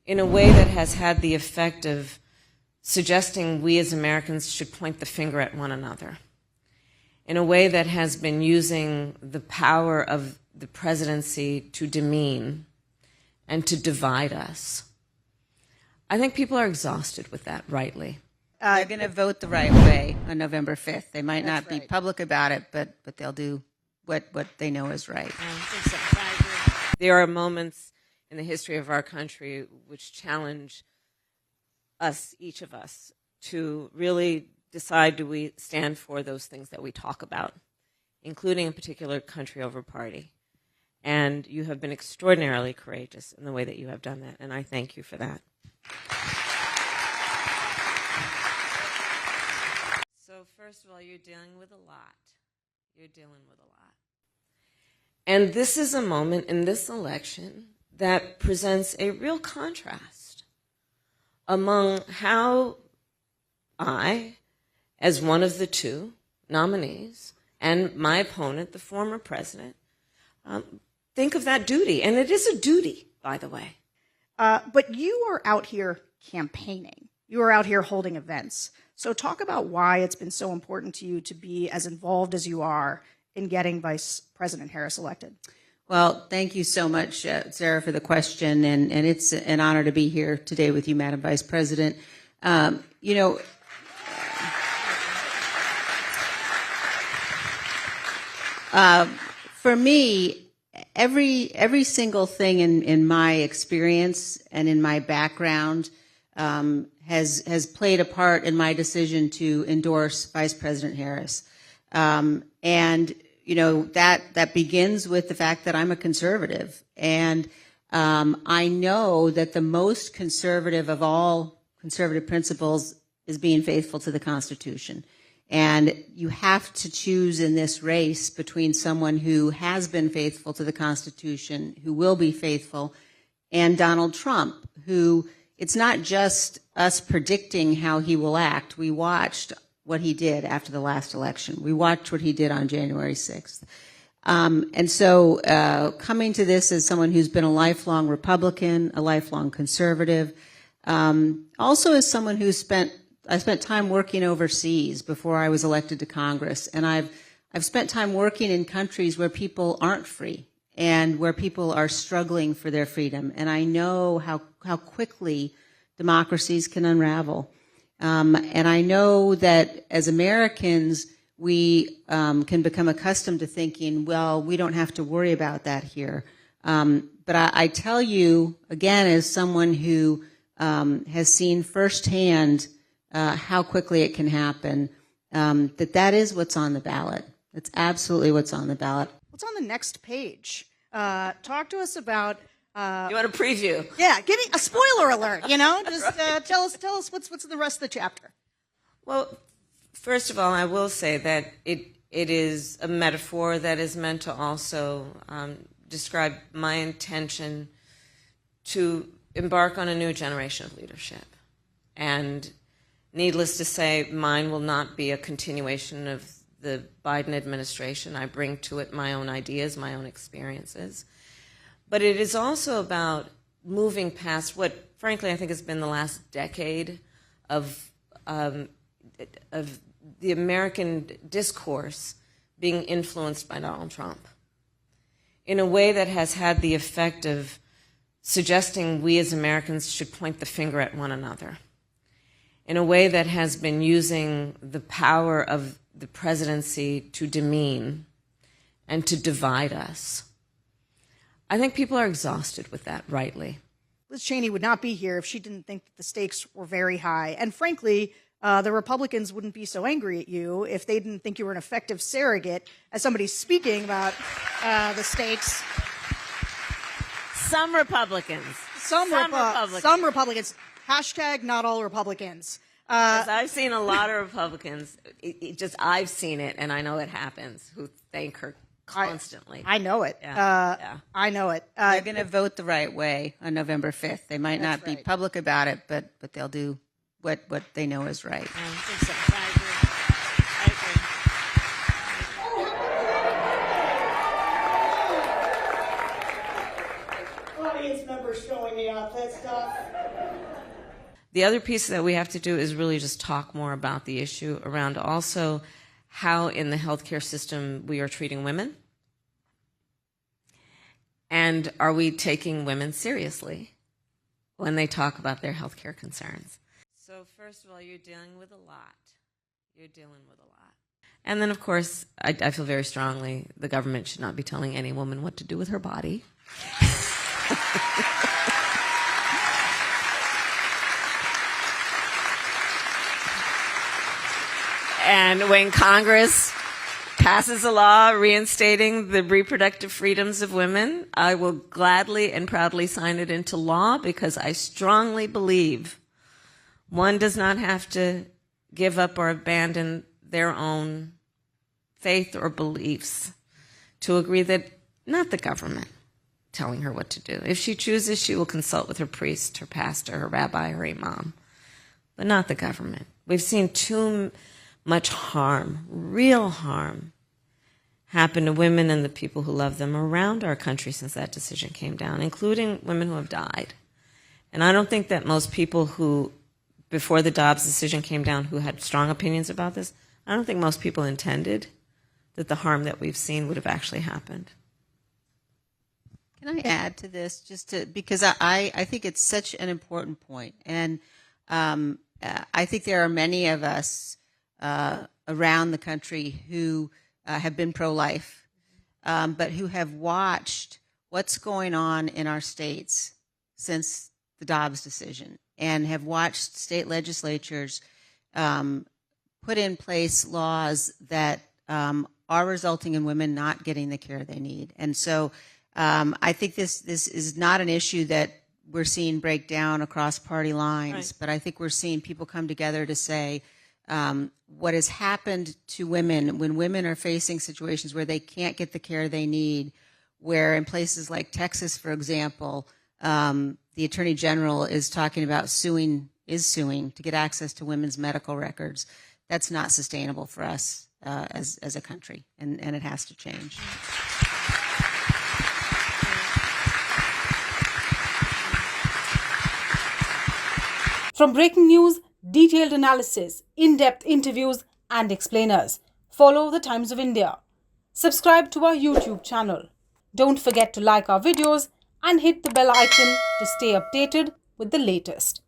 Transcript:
in a way that has had the effect of suggesting we as Americans should point the finger at one another, in a way that has been using the power of the presidency to demean and to divide us. I think people are exhausted with that, rightly. They're going to vote the right way on November 5th. They might not be public about it, but they'll do what they know is right. There are moments in the history of our country which challenge us, each of us, to really decide, do we stand for those things that we talk about, including a particular country over party. And you have been extraordinarily courageous in the way that you have done that, and I thank you for that. So first of all, you're dealing with a lot. You're dealing with a lot. And this is a moment in this election that presents a real contrast among how I, as one of the two nominees, and my opponent, the former president, think of that duty. And it is a duty, by the way. But you are out here campaigning. You are out here holding events. So talk about why it's been so important to you to be as involved as you are in getting Vice President Harris elected. Well, thank you so much, Sarah, for the question. And it's an honor to be here today with you, Madam Vice President. You know, for me, every single thing in my experience and in my background has played a part in my decision to endorse Vice President Harris. And you know, that begins with the fact that I'm a conservative, and I know that the most conservative of all conservative principles is being faithful to the Constitution. And you have to choose in this race between someone who has been faithful to the Constitution, who will be faithful, and Donald Trump, who it's not just us predicting how he will act. We watched what he did after the last election. We watched what he did on January 6th. And so coming to this as someone who's been a lifelong Republican, a lifelong conservative, also as someone who I spent time working overseas before I was elected to Congress, and I've spent time working in countries where people aren't free and where people are struggling for their freedom. And I know how quickly democracies can unravel. And I know that as Americans, we can become accustomed to thinking, well, we don't have to worry about that here. But I tell you, again, as someone who has seen firsthand how quickly it can happen, that is what's on the ballot. That's absolutely what's on the ballot. What's on the next page? Talk to us about... you want a preview? Yeah, give me a spoiler alert, you know? Just tell us what's the rest of the chapter. Well, first of all, I will say that it is a metaphor that is meant to also describe my intention to embark on a new generation of leadership. And needless to say, mine will not be a continuation of the Biden administration. I bring to it my own ideas, my own experiences. But it is also about moving past what, frankly, I think has been the last decade of the American discourse being influenced by Donald Trump in a way that has had the effect of suggesting we as Americans should point the finger at one another, in a way that has been using the power of the presidency to demean and to divide us. I think people are exhausted with that, rightly. Liz Cheney would not be here if she didn't think that the stakes were very high. And frankly, the Republicans wouldn't be so angry at you if they didn't think you were an effective surrogate as somebody speaking about the stakes. Some Republicans. Some Republicans. Hashtag not all Republicans. I've seen a lot of Republicans. I've seen it, and I know it happens, who thank her constantly. I know it. Yeah. I know it. They're going to vote the right way on November 5th. They might not be public about it, but they'll do what they know is right. I think so. I agree. Audience members showing me off that stuff. The other piece that we have to do is really just talk more about the issue around also how in the healthcare system we are treating women. And are we taking women seriously when they talk about their healthcare concerns? So first of all, you're dealing with a lot. You're dealing with a lot. And then, of course, I feel very strongly the government should not be telling any woman what to do with her body. And when Congress passes a law reinstating the reproductive freedoms of women, I will gladly and proudly sign it into law, because I strongly believe one does not have to give up or abandon their own faith or beliefs to agree that not the government telling her what to do. If she chooses, she will consult with her priest, her pastor, her rabbi, her imam, but not the government. We've seen too much harm, real harm, happen to women and the people who love them around our country since that decision came down, including women who have died. And I don't think that most people who, before the Dobbs decision came down, who had strong opinions about this, I don't think most people intended that the harm that we've seen would have actually happened. Can I add to this, because I think it's such an important point. And I think there are many of us around the country who have been pro-life, but who have watched what's going on in our states since the Dobbs decision, and have watched state legislatures put in place laws that are resulting in women not getting the care they need. And so I think this is not an issue that we're seeing break down across party lines, right, but I think we're seeing people come together to say what has happened to women when women are facing situations where they can't get the care they need, where in places like Texas, for example, the Attorney General is talking about suing to get access to women's medical records. That's not sustainable for us as a country, and it has to change. From breaking news, detailed analysis, in-depth interviews, and explainers, follow the Times of India. Subscribe to our YouTube channel. Don't forget to like our videos and hit the bell icon to stay updated with the latest.